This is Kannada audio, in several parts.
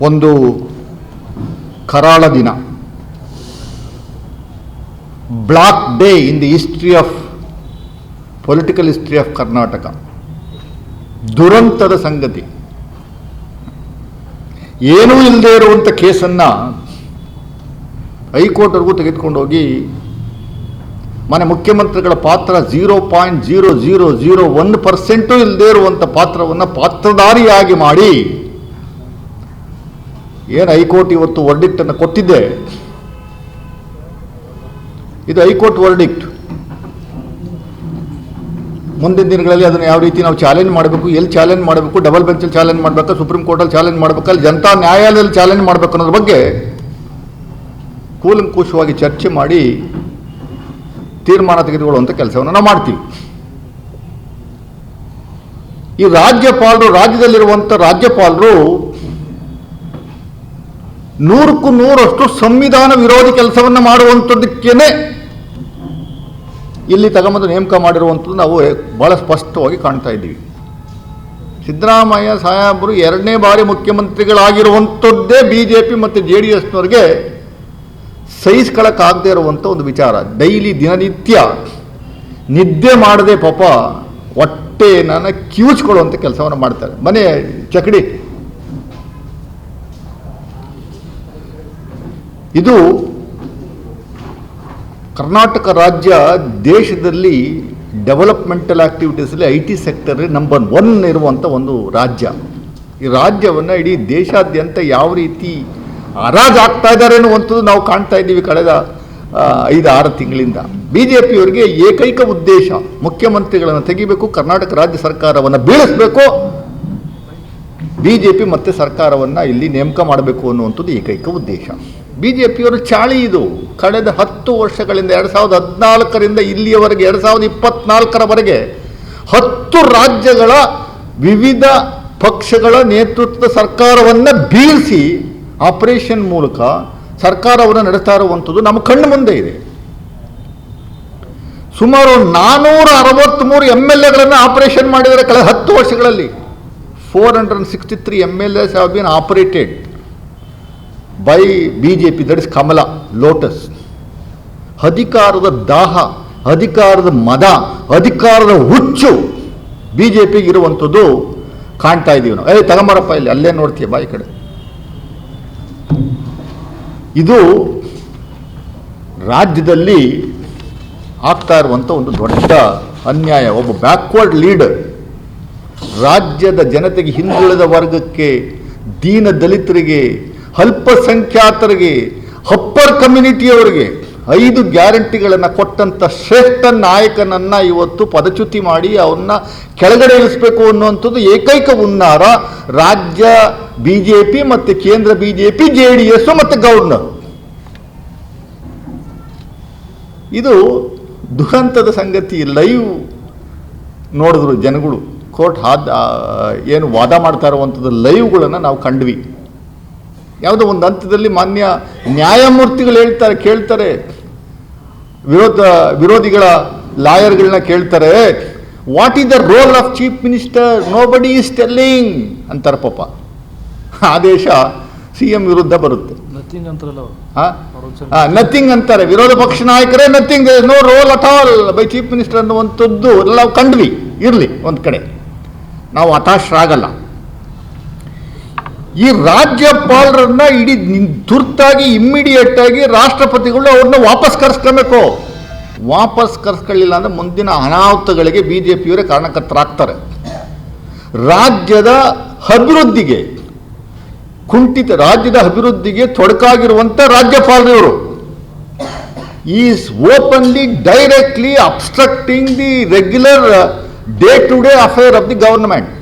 ಒಂದು ಕರಾಳ ದಿನ, black day in the history of political history of Karnataka. ದುರಂತದ ಸಂಗತಿ. ಏನೂ ಇಲ್ಲದೆ ಇರುವಂಥ ಕೇಸನ್ನು ಹೈಕೋರ್ಟ್ವರೆಗೂ ತೆಗೆದುಕೊಂಡು ಹೋಗಿ ಮನೆ ಮುಖ್ಯಮಂತ್ರಿಗಳ ಪಾತ್ರ 0.0001% ಇಲ್ಲದೆ ಇರುವಂಥ ಪಾತ್ರವನ್ನು ಪಾತ್ರಧಾರಿಯಾಗಿ ಮಾಡಿ ಏನು ಹೈಕೋರ್ಟ್ ಇವತ್ತು ವರ್ಡಿಕ್ಟನ್ನು ಕೊಟ್ಟಿದ್ದೆ, ಇದು ಹೈಕೋರ್ಟ್ ವರ್ಡಿಕ್ಟ್. ಮುಂದಿನ ದಿನಗಳಲ್ಲಿ ಅದನ್ನು ಯಾವ ರೀತಿ ನಾವು ಚಾಲೆಂಜ್ ಮಾಡಬೇಕು, ಎಲ್ಲಿ ಚಾಲೆಂಜ್ ಮಾಡಬೇಕು, ಡಬಲ್ ಬೆಂಚಲ್ಲಿ ಚಾಲೆಂಜ್ ಮಾಡಬೇಕಾ, ಸುಪ್ರೀಂ ಕೋರ್ಟಲ್ಲಿ ಚಾಲೆಂಜ್ ಮಾಡಬೇಕಾ, ಅಲ್ಲಿ ಜನತಾ ನ್ಯಾಯಾಲಯದಲ್ಲಿ ಚಾಲೆಂಜ್ ಮಾಡಬೇಕು ಅನ್ನೋದ್ರ ಬಗ್ಗೆ ಕೂಲಂಕುಷವಾಗಿ ಚರ್ಚೆ ಮಾಡಿ ತೀರ್ಮಾನ ತೆಗೆದುಕೊಳ್ಳುವಂಥ ಕೆಲಸವನ್ನು ನಾವು ಮಾಡ್ತೀವಿ. ಈ ರಾಜ್ಯದಲ್ಲಿರುವಂಥ ರಾಜ್ಯಪಾಲರು 100ಕ್ಕೂ 100ರಷ್ಟು ಸಂವಿಧಾನ ವಿರೋಧಿ ಕೆಲಸವನ್ನು ಮಾಡುವಂಥದ್ದಕ್ಕೇನೆ ಇಲ್ಲಿ ತಗೊಂಬಂದು ನೇಮಕ ಮಾಡಿರುವಂಥದ್ದು ನಾವು ಭಾಳ ಸ್ಪಷ್ಟವಾಗಿ ಕಾಣ್ತಾ ಇದ್ದೀವಿ. ಸಿದ್ದರಾಮಯ್ಯ ಸಾಹೇಬರು 2ನೇ ಬಾರಿ ಮುಖ್ಯಮಂತ್ರಿಗಳಾಗಿರುವಂಥದ್ದೇ BJP ಮತ್ತು JDSನವ್ರಿಗೆ ಸಹಿಸ್ಕೊಳ್ಳೋಕ್ಕಾಗದೇ ಇರುವಂಥ ಒಂದು ವಿಚಾರ. ಡೈಲಿ ದಿನನಿತ್ಯ ನಿದ್ದೆ ಮಾಡದೆ ಪಾಪ ಹೊಟ್ಟೆನ ಕಿವುಚ್ಕೊಳ್ಳುವಂಥ ಕೆಲಸವನ್ನು ಮಾಡ್ತಾರೆ. ಮನೆ ಚಕಡಿ. ಇದು ಕರ್ನಾಟಕ ರಾಜ್ಯ ದೇಶದಲ್ಲಿ ಡೆವಲಪ್ಮೆಂಟಲ್ ಆಕ್ಟಿವಿಟೀಸಲ್ಲಿ IT ಸೆಕ್ಟರ್ ನಂಬರ್ 1 ಇರುವಂಥ ಒಂದು ರಾಜ್ಯ. ಈ ರಾಜ್ಯವನ್ನು ಇಡೀ ದೇಶಾದ್ಯಂತ ಯಾವ ರೀತಿ ಹರಾಜಾಗ್ತಾ ಇದ್ದಾರೆ ಅನ್ನುವಂಥದ್ದು ನಾವು ಕಾಣ್ತಾ ಇದ್ದೀವಿ ಕಳೆದ 5-6 ತಿಂಗಳಿಂದ. BJPಯವರಿಗೆ ಏಕೈಕ ಉದ್ದೇಶ ಮುಖ್ಯಮಂತ್ರಿಗಳನ್ನು ತೆಗಿಬೇಕು, ಕರ್ನಾಟಕ ರಾಜ್ಯ ಸರ್ಕಾರವನ್ನು ಬೀಳಿಸಬೇಕು, BJP ಮತ್ತೆ ಸರ್ಕಾರವನ್ನು ಇಲ್ಲಿ ನೇಮಕ ಮಾಡಬೇಕು ಅನ್ನುವಂಥದ್ದು ಏಕೈಕ ಉದ್ದೇಶ. BJPಯವರು ಚಾಳಿ ಇದು. ಕಳೆದ 10 ವರ್ಷಗಳಿಂದ 2014ರಿಂದ ಇಲ್ಲಿಯವರೆಗೆ 2024ರವರೆಗೆ 10 ರಾಜ್ಯಗಳ ವಿವಿಧ ಪಕ್ಷಗಳ ನೇತೃತ್ವದ ಸರ್ಕಾರವನ್ನು ಬೀಳಿಸಿ ಆಪರೇಷನ್ ಮೂಲಕ ಸರ್ಕಾರವನ್ನು ನಡೆಸ್ತಾ ಇರುವಂಥದ್ದು ನಮ್ಮ ಕಣ್ಣು ಮುಂದೆ ಇದೆ. ಸುಮಾರು 463 MLAಗಳನ್ನು ಆಪರೇಷನ್ ಮಾಡಿದರೆ ಕಳೆದ 10 ವರ್ಷಗಳಲ್ಲಿ. 463 MLAs have been operated by BJP, that is Kamala, Lotus. ಅಧಿಕಾರದ ದಾಹ, ಅಧಿಕಾರದ ಮದ, ಅಧಿಕಾರದ ಹುಚ್ಚು BJPಗೆ ಇರುವಂಥದ್ದು ಕಾಣ್ತಾ ಇದ್ದೀವಿ ನಾವು. ತಗೊಂಬರಪ್ಪ ಇಲ್ಲಿ, ಅಲ್ಲೇ ನೋಡ್ತೀಯ ಬಾಯಿ ಕಡೆ. ಇದು ರಾಜ್ಯದಲ್ಲಿ ಆಗ್ತಾ ಇರುವಂಥ ಒಂದು ದೊಡ್ಡ ಅನ್ಯಾಯ. ಒಬ್ಬ ಬ್ಯಾಕ್ವರ್ಡ್ ಲೀಡರ್ ರಾಜ್ಯದ ಜನತೆಗೆ, ಹಿಂದುಳಿದ ವರ್ಗಕ್ಕೆ, ದೀನ ದಲಿತರಿಗೆ, ಅಲ್ಪಸಂಖ್ಯಾತರಿಗೆ, ಅಪ್ಪರ್ ಕಮ್ಯುನಿಟಿಯವರಿಗೆ 5 ಗ್ಯಾರಂಟಿಗಳನ್ನು ಕೊಟ್ಟಂಥ ಶ್ರೇಷ್ಠ ನಾಯಕನನ್ನು ಇವತ್ತು ಪದಚ್ಯುತಿ ಮಾಡಿ ಅವನ್ನ ಕೆಳಗಡೆ ಇಳಿಸಬೇಕು ಅನ್ನುವಂಥದ್ದು ಏಕೈಕ ಹುನ್ನಾರ ರಾಜ್ಯ BJP ಮತ್ತು ಕೇಂದ್ರ BJP, JDS ಮತ್ತು ಗವರ್ನರ್. ಇದು ದುರಂತದ ಸಂಗತಿ. ಲೈವ್ ನೋಡಿದ್ರು ಜನಗಳು, ಕೋರ್ಟ್ ಏನು ವಾದ ಮಾಡ್ತಾ ಇರುವಂಥದ್ದು ಲೈವ್ಗಳನ್ನು ನಾವು ಕಂಡ್ವಿ. ಯಾವುದೋ ಒಂದು ಹಂತದಲ್ಲಿ ಮಾನ್ಯ ನ್ಯಾಯಮೂರ್ತಿಗಳು ಕೇಳ್ತಾರೆ, ವಿರೋಧಿಗಳ ಲಾಯರ್ಗಳನ್ನ ಕೇಳ್ತಾರೆ, what is the role of chief minister, nobody is telling ಅಂತಾರೆ. ಪಾಪ ಆದೇಶ CM ವಿರುದ್ಧ ಬರುತ್ತೆ. ನಥಿಂಗ್ ಅಂತಾರೆ ವಿರೋಧ ಪಕ್ಷ ನಾಯಕರೇ. Nothing, no role at all by chief minister ಅನ್ನುವಂಥದ್ದು ನಾವು ಕಂಡ್ವಿ. ಇರಲಿ ಒಂದು ಕಡೆ, ನಾವು ಹತಾಶರಾಗಲ್ಲ. ಈ ರಾಜ್ಯಪಾಲರನ್ನ ಇಡೀ ತುರ್ತಾಗಿ ಇಮ್ಮಿಡಿಯೇಟ್ ಆಗಿ ರಾಷ್ಟ್ರಪತಿಗಳು ಅವ್ರನ್ನ ವಾಪಸ್ ಕರೆಸ್ಕೊಬೇಕು. ವಾಪಸ್ ಕರೆಸ್ಕೊಳ್ಳಿಲ್ಲ ಅಂದರೆ ಮುಂದಿನ ಅನಾಹುತಗಳಿಗೆ BJPಯವರೇ ಕಾರಣಕರ್ತರಾಗ್ತಾರೆ. ರಾಜ್ಯದ ಅಭಿವೃದ್ಧಿಗೆ ರಾಜ್ಯದ ಅಭಿವೃದ್ಧಿಗೆ ತೊಡಕಾಗಿರುವಂಥ ರಾಜ್ಯಪಾಲರು is openly directly obstructing the regular day-to-day affair of the government.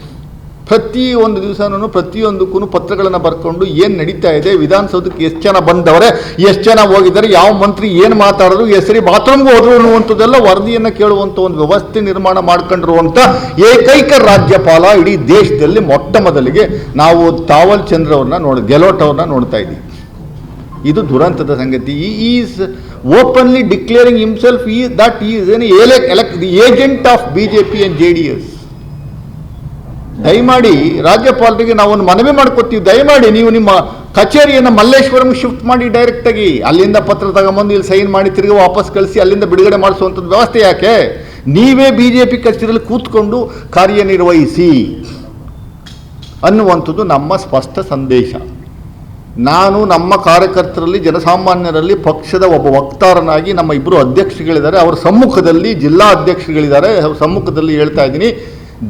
ಪ್ರತಿಯೊಂದು ದಿವಸನೂ ಪ್ರತಿಯೊಂದಕ್ಕೂ ಪತ್ರಗಳನ್ನು ಬರ್ಕೊಂಡು ಏನು ನಡೀತಾ ಇದೆ, ವಿಧಾನಸೌಧಕ್ಕೆ ಎಷ್ಟು ಜನ ಬಂದವರೆ, ಎಷ್ಟು ಜನ ಹೋಗಿದ್ದಾರೆ, ಯಾವ ಮಂತ್ರಿ ಏನು ಮಾತಾಡಿದ್ರು, ಹೆಸರಿ ಬಾತ್ರೂಮ್ಗೆ ಹೋದ್ರು ಅನ್ನುವಂಥದ್ದೆಲ್ಲ ವರದಿಯನ್ನು ಕೇಳುವಂಥ ಒಂದು ವ್ಯವಸ್ಥೆ ನಿರ್ಮಾಣ ಮಾಡ್ಕೊಂಡಿರುವಂಥ ಏಕೈಕ ರಾಜ್ಯಪಾಲ ಇಡೀ ದೇಶದಲ್ಲಿ ಮೊಟ್ಟ ಮೊದಲಿಗೆ ನಾವು ತಾವಲ್ ಚಂದ್ರ ಅವ್ರನ್ನ ಗೆಲೋಟ್ ಅವ್ರನ್ನ ನೋಡ್ತಾ ಇದ್ದೀವಿ. ಇದು ದುರಂತದ ಸಂಗತಿ. Is openly declaring himself that is the agent of BJP and JDS. ದಯಮಾಡಿ ರಾಜ್ಯಪಾಲರಿಗೆ ನಾವೊಂದು ಮನವಿ ಮಾಡ್ಕೊತೀವಿ, ದಯಮಾಡಿ ನೀವು ನಿಮ್ಮ ಕಚೇರಿಯನ್ನು ಮಲ್ಲೇಶ್ವರಂಗೆ ಶಿಫ್ಟ್ ಮಾಡಿ ಡೈರೆಕ್ಟಾಗಿ, ಅಲ್ಲಿಂದ ಪತ್ರ ತಗೊಂಬಂದು ಇಲ್ಲಿ ಸೈನ್ ಮಾಡಿ ತಿರುಗಿ ವಾಪಸ್ ಕಳಿಸಿ ಅಲ್ಲಿಂದ ಬಿಡುಗಡೆ ಮಾಡಿಸುವಂಥದ್ದು ವ್ಯವಸ್ಥೆ ಯಾಕೆ? ನೀವೇ BJP ಕಚೇರಿಯಲ್ಲಿ ಕೂತ್ಕೊಂಡು ಕಾರ್ಯನಿರ್ವಹಿಸಿ ಅನ್ನುವಂಥದ್ದು ನಮ್ಮ ಸ್ಪಷ್ಟ ಸಂದೇಶ. ನಾನು ನಮ್ಮ ಕಾರ್ಯಕರ್ತರಲ್ಲಿ, ಜನಸಾಮಾನ್ಯರಲ್ಲಿ ಪಕ್ಷದ ಒಬ್ಬ ವಕ್ತಾರನಾಗಿ ನಮ್ಮ ಇಬ್ಬರು ಅಧ್ಯಕ್ಷಗಳಿದ್ದಾರೆ, ಅವರ ಸಮ್ಮುಖದಲ್ಲಿ, ಜಿಲ್ಲಾ ಅಧ್ಯಕ್ಷಗಳಿದ್ದಾರೆ, ಅವರ ಸಮ್ಮುಖದಲ್ಲಿ ಹೇಳ್ತಾ ಇದ್ದೀನಿ,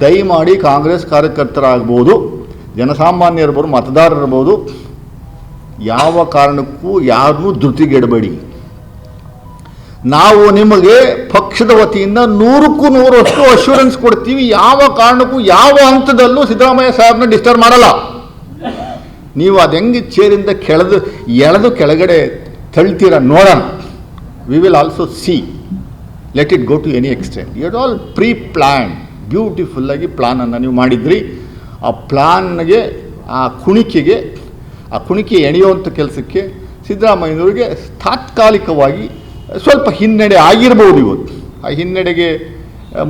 ದಯಮಾಡಿ ಕಾಂಗ್ರೆಸ್ ಕಾರ್ಯಕರ್ತರಾಗ್ಬೋದು, ಜನಸಾಮಾನ್ಯರಿರ್ಬೋದು, ಮತದಾರರಿರ್ಬೋದು, ಯಾವ ಕಾರಣಕ್ಕೂ ಯಾರನ್ನೂ ಧೃತಿಗೆಡಬೇಡಿ. ನಾವು ನಿಮಗೆ ಪಕ್ಷದ ವತಿಯಿಂದ 100ಕ್ಕೂ 100ರಷ್ಟು ಅಶ್ಯೂರೆನ್ಸ್ ಕೊಡ್ತೀವಿ. ಯಾವ ಕಾರಣಕ್ಕೂ ಯಾವ ಹಂತದಲ್ಲೂ ಸಿದ್ದರಾಮಯ್ಯ ಸಾಹೇಬ್ನ ಡಿಸ್ಟರ್ಬ್ ಮಾಡಲ್ಲ. ನೀವು ಅದು ಹೆಂಗೆ ಚೇರಿಂದ ಎಳೆದು ಕೆಳಗಡೆ ತಳ್ತೀರ ನೋಡೋಣ. We will also see, let it go to any extent. It all preplan, ಬ್ಯೂಟಿಫುಲ್ಲಾಗಿ ಪ್ಲಾನನ್ನು ನೀವು ಮಾಡಿದ್ರಿ. ಆ ಪ್ಲಾನ್ಗೆ, ಆ ಕುಣಿಕೆ ಎಣೆಯುವಂಥ ಕೆಲಸಕ್ಕೆ ಸಿದ್ದರಾಮಯ್ಯನವರಿಗೆ ತಾತ್ಕಾಲಿಕವಾಗಿ ಸ್ವಲ್ಪ ಹಿನ್ನಡೆ ಆಗಿರ್ಬೋದು ಇವತ್ತು. ಆ ಹಿನ್ನಡೆಗೆ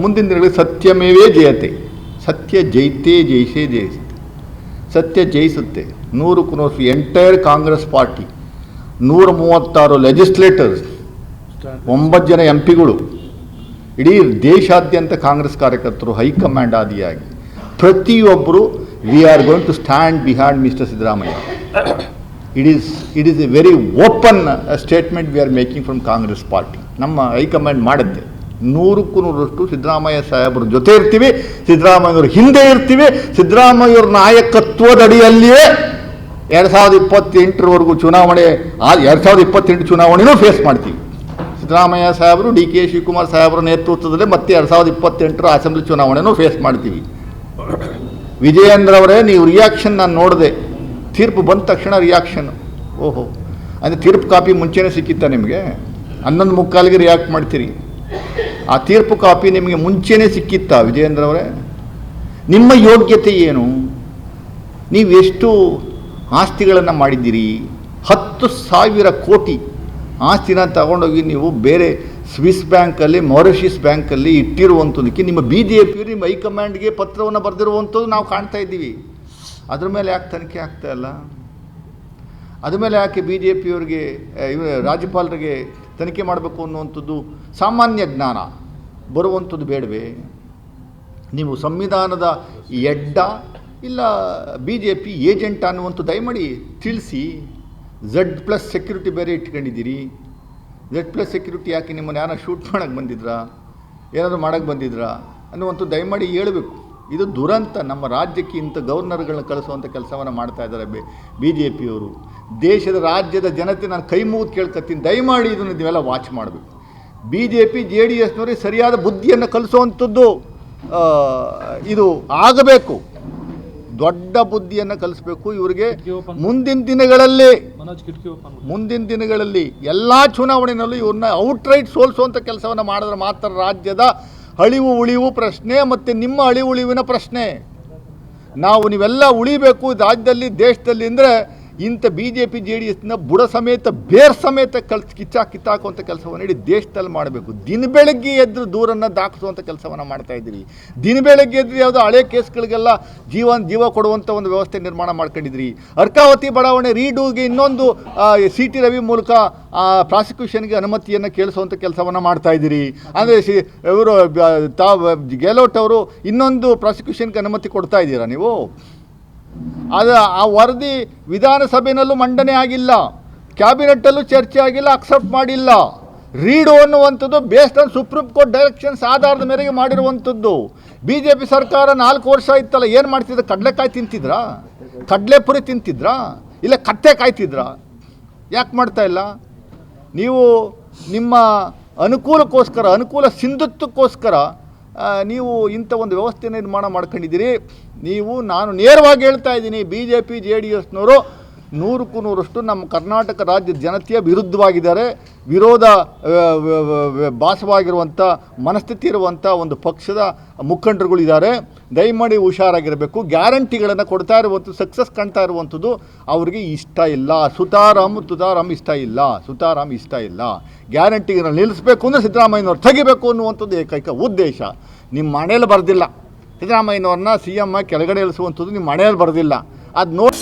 ಮುಂದಿನ ದಿನಗಳಲ್ಲಿ ಸತ್ಯಮೇವೇ ಜಯತೆ, ಸತ್ಯ ಜೈತೆ ಜಯಿಸೇ ಜಯಿಸುತ್ತೆ, ಸತ್ಯ ಜಯಿಸುತ್ತೆ. 100ಕ್ಕೂ 100 ಎಂಟೈರ್ ಕಾಂಗ್ರೆಸ್ ಪಾರ್ಟಿ, 136 ಲೆಜಿಸ್ಲೇಟರ್ಸ್, 9 ಜನ MP ಗಳು, ಇಡೀ ದೇಶಾದ್ಯಂತ ಕಾಂಗ್ರೆಸ್ ಕಾರ್ಯಕರ್ತರು, ಹೈಕಮಾಂಡ್ ಆದಿಯಾಗಿ ಪ್ರತಿಯೊಬ್ಬರು we are going to stand behind mister Siddaramaiah. It is a very open statement we are making from Congress party. ನಮ್ಮ ಹೈಕಮಾಂಡ್ ಮಾಡುತ್ತೆ. 100ಕ್ಕೂ 100ರಷ್ಟು ಸಿದ್ದರಾಮಯ್ಯ ಸಾಹೇಬರ ಜೊತೆ ಇರ್ತೀವಿ, ಸಿದ್ದರಾಮಯ್ಯವ್ರ ಹಿಂದೆ ಇರ್ತೀವಿ. ಸಿದ್ದರಾಮಯ್ಯವ್ರ ನಾಯಕತ್ವದಡಿಯಲ್ಲಿಯೇ 2028ರವರೆಗೂ ಚುನಾವಣೆ, 2028 ಚುನಾವಣೆನೂ ಫೇಸ್ ಮಾಡ್ತೀವಿ. ಸಿದ್ದರಾಮಯ್ಯ ಸಾಹೇಬರು, DK ಶಿವಕುಮಾರ್ ಸಾಹೇಬರ ನೇತೃತ್ವದಲ್ಲೇ ಮತ್ತೆ 2028ರ ಅಸೆಂಬ್ಲಿ ಚುನಾವಣೆನೂ ಫೇಸ್ ಮಾಡ್ತೀವಿ. ವಿಜಯೇಂದ್ರ ಅವರೇ, ನೀವು ರಿಯಾಕ್ಷನ್ ನಾನು ನೋಡಿದೆ, ತೀರ್ಪು ಬಂದ ತಕ್ಷಣ ರಿಯಾಕ್ಷನ್, ಓಹೋ, ಅಂದರೆ ತೀರ್ಪು ಕಾಪಿ ಮುಂಚೆನೇ ಸಿಕ್ಕಿತ್ತಾ ನಿಮಗೆ? 11:45ಗೆ ರಿಯಾಕ್ಟ್ ಮಾಡ್ತೀರಿ. ಆ ತೀರ್ಪು ಕಾಪಿ ನಿಮಗೆ ಮುಂಚೆನೇ ಸಿಕ್ಕಿತ್ತಾ ವಿಜಯೇಂದ್ರ ಅವರೇ? ನಿಮ್ಮ ಯೋಗ್ಯತೆ ಏನು? ನೀವು ಎಷ್ಟು ಆಸ್ತಿಗಳನ್ನು ಮಾಡಿದ್ದೀರಿ? 10,000 ಕೋಟಿ ಆಸ್ತಿನ ತಗೊಂಡೋಗಿ ನೀವು ಬೇರೆ ಸ್ವಿಸ್ ಬ್ಯಾಂಕಲ್ಲಿ, ಮಾರಿಷಿಯಸ್ ಬ್ಯಾಂಕಲ್ಲಿ ಇಟ್ಟಿರುವಂಥದ್ದಕ್ಕೆ ನಿಮ್ಮ BJP ನಿಮ್ಮ ಹೈಕಮಾಂಡ್ಗೆ ಪತ್ರವನ್ನು ಬರೆದಿರುವಂಥದ್ದು ನಾವು ಕಾಣ್ತಾ ಇದ್ದೀವಿ. ಅದ್ರ ಮೇಲೆ ಯಾಕೆ ತನಿಖೆ ಆಗ್ತಾ ಇಲ್ಲ? ಅದ್ರ ಮೇಲೆ ಯಾಕೆ BJPಯವರಿಗೆ, ರಾಜ್ಯಪಾಲರಿಗೆ ತನಿಖೆ ಮಾಡಬೇಕು ಅನ್ನುವಂಥದ್ದು ಸಾಮಾನ್ಯ ಜ್ಞಾನ ಬರುವಂಥದ್ದು ಬೇಡವೇ? ನೀವು ಸಂವಿಧಾನದ ಎಡ್ಡ ಇಲ್ಲ BJP ಏಜೆಂಟ್ ಅನ್ನುವಂಥದ್ದು ದಯಮಾಡಿ ತಿಳಿಸಿ. Z+ ಸೆಕ್ಯೂರಿಟಿ ಬೇರೆ ಇಟ್ಕೊಂಡಿದ್ದೀರಿ. Z+ ಸೆಕ್ಯೂರಿಟಿ ಯಾಕೆ? ನಿಮ್ಮನ್ನು ಯಾರು ಶೂಟ್ ಮಾಡೋಕ್ಕೆ ಬಂದಿದ್ರಾ, ಏನಾದರೂ ಮಾಡೋಕ್ಕೆ ಬಂದಿದ್ರಾ ಅನ್ನುವಂಥದ್ದು ದಯಮಾಡಿ ಹೇಳಬೇಕು. ಇದು ದುರಂತ. ನಮ್ಮ ರಾಜ್ಯಕ್ಕೆ ಇಂಥ ಗವರ್ನರ್ಗಳನ್ನ ಕಳಿಸುವಂಥ ಕೆಲಸವನ್ನು ಮಾಡ್ತಾ ಇದ್ದಾರೆ BJPಯವರು. ದೇಶದ, ರಾಜ್ಯದ ಜನತೆ ನಾನು ಕೈ ಮುಗಿದು ಕೇಳ್ಕೊತೀನಿ, ದಯಮಾಡಿ ಇದನ್ನು ನೀವೆಲ್ಲ ವಾಚ್ ಮಾಡಬೇಕು. BJP JDSನವರಿಗೆ ಸರಿಯಾದ ಬುದ್ಧಿಯನ್ನು ಕಲಿಸುವಂಥದ್ದು ಇದು ಆಗಬೇಕು. ದೊಡ್ಡ ಬುದ್ಧಿಯನ್ನು ಕಲಿಸ್ಬೇಕು ಇವರಿಗೆ. ಮುಂದಿನ ದಿನಗಳಲ್ಲಿ ಎಲ್ಲ ಚುನಾವಣೆಯಲ್ಲೂ ಇವ್ರನ್ನ ಔಟ್ರೈಟ್ ಸೋಲಿಸುವಂಥ ಕೆಲಸವನ್ನು ಮಾಡಿದ್ರೆ ಮಾತ್ರ ರಾಜ್ಯದ ಅಳಿವು ಉಳಿವು ಪ್ರಶ್ನೆ ಮತ್ತು ನಿಮ್ಮ ಅಳಿವು ಉಳಿವಿನ ಪ್ರಶ್ನೆ. ನೀವೆಲ್ಲ ಉಳಿಬೇಕು ರಾಜ್ಯದಲ್ಲಿ, ದೇಶದಲ್ಲಿ ಅಂದರೆ ಇಂಥ BJP JDSನ ಬುಡ ಸಮೇತ, ಬೇರ್ ಸಮೇತ ಕಿತ್ತಾಕುವಂಥ ಕೆಲಸವನ್ನು ಇಡೀ ದೇಶದಲ್ಲಿ ಮಾಡಬೇಕು. ದಿನ ಬೆಳಗ್ಗೆ ಎದ್ದು ದೂರನ್ನು ದಾಖಿಸುವಂಥ ಕೆಲಸವನ್ನು ಮಾಡ್ತಾಯಿದ್ದೀರಿ. ದಿನ ಬೆಳಗ್ಗೆ ಎದ್ದು ಯಾವುದೋ ಹಳೆ ಕೇಸ್ಗಳಿಗೆಲ್ಲ ಜೀವ ಕೊಡುವಂಥ ಒಂದು ವ್ಯವಸ್ಥೆ ನಿರ್ಮಾಣ ಮಾಡ್ಕೊಂಡಿದ್ರಿ. ಅರ್ಕಾವತಿ ಬಡಾವಣೆ ರೀಡೂಗೆ ಇನ್ನೊಂದು CT ರವಿ ಮೂಲಕ ಪ್ರಾಸಿಕ್ಯೂಷನ್ಗೆ ಅನುಮತಿಯನ್ನು ಕೇಳಿಸುವಂಥ ಕೆಲಸವನ್ನು ಮಾಡ್ತಾಯಿದ್ದೀರಿ. ಅಂದರೆ ಇವರು ಗೆಹ್ಲೋಟ್ ಅವರು ಇನ್ನೊಂದು ಪ್ರಾಸಿಕ್ಯೂಷನ್ಗೆ ಅನುಮತಿ ಕೊಡ್ತಾ ಇದ್ದೀರಾ ನೀವು? ಆ ವರದಿ ವಿಧಾನಸಭೆಯಲ್ಲೂ ಮಂಡನೆ ಆಗಿಲ್ಲ, ಕ್ಯಾಬಿನೆಟ್ಟಲ್ಲೂ ಚರ್ಚೆ ಆಗಿಲ್ಲ, ಅಕ್ಸೆಪ್ಟ್ ಮಾಡಿಲ್ಲ. ರೀಡು ಅನ್ನುವಂಥದ್ದು based on supreme court directions ಆಧಾರದ ಮೇರೆಗೆ ಮಾಡಿರುವಂಥದ್ದು. BJP ಸರ್ಕಾರ 4 ವರ್ಷ ಇತ್ತಲ್ಲ, ಏನು ಮಾಡ್ತಿದ್ರು? ಕಡಲೆಕಾಯಿ ತಿಂತಿದ್ರಾ? ಕಡಲೆಪುರಿ ತಿಂತಿದ್ರಾ? ಇಲ್ಲ ಕತ್ತೆ ಕಾಯ್ತಿದ್ರಾ? ಯಾಕೆ ಮಾಡ್ತಾ ಇಲ್ಲ? ನೀವು ನಿಮ್ಮ ಅನುಕೂಲಕ್ಕೋಸ್ಕರ, ಅನುಕೂಲ ಸಿಂಧುತ್ವಕ್ಕೋಸ್ಕರ ನೀವು ಇಂಥ ಒಂದು ವ್ಯವಸ್ಥೆ ನಿರ್ಮಾಣ ಮಾಡ್ಕೊಂಡಿದ್ದೀರಿ. ನಾನು ನೇರವಾಗಿ ಹೇಳ್ತಾ ಇದ್ದೀನಿ, BJP JDSನವರು 100ಕ್ಕೂ 100ರಷ್ಟು ನಮ್ಮ ಕರ್ನಾಟಕ ರಾಜ್ಯದ ಜನತೆಯ ವಿರುದ್ಧವಾಗಿದ್ದಾರೆ. ವಿರೋಧ ಭಾಸವಾಗಿರುವಂಥ ಮನಸ್ಥಿತಿ ಇರುವಂಥ ಒಂದು ಪಕ್ಷದ ಮುಖಂಡರುಗಳಿದ್ದಾರೆ. ದಯಮಾಡಿ ಹುಷಾರಾಗಿರಬೇಕು. ಗ್ಯಾರಂಟಿಗಳನ್ನು ಕೊಡ್ತಾ ಇರುವಂಥದ್ದು, ಸಕ್ಸಸ್ ಕಾಣ್ತಾ ಇರುವಂಥದ್ದು ಅವ್ರಿಗೆ ಇಷ್ಟ ಇಲ್ಲ. ತುತಾರಾಮ್ ಇಷ್ಟ ಇಲ್ಲ. ಗ್ಯಾರಂಟಿಗಳನ್ನು ನಿಲ್ಲಿಸಬೇಕು ಅಂದರೆ ಸಿದ್ದರಾಮಯ್ಯನವ್ರು ತೆಗಿಬೇಕು ಅನ್ನುವಂಥದ್ದು ಏಕೈಕ ಉದ್ದೇಶ. ನಿಮ್ಮ ಮನೇಲಿ ಬರೆದಿಲ್ಲ, ಸಿದ್ದರಾಮಯ್ಯನವ್ರನ್ನ ಸಿ ಎಮ್ ಕೆಳಗಡೆ ಇಳಿಸುವಂಥದ್ದು ನಿಮ್ಮ ಮನೆಯಲ್ಲಿ ಬರೋದಿಲ್ಲ. ಅದು ನೋಡಿ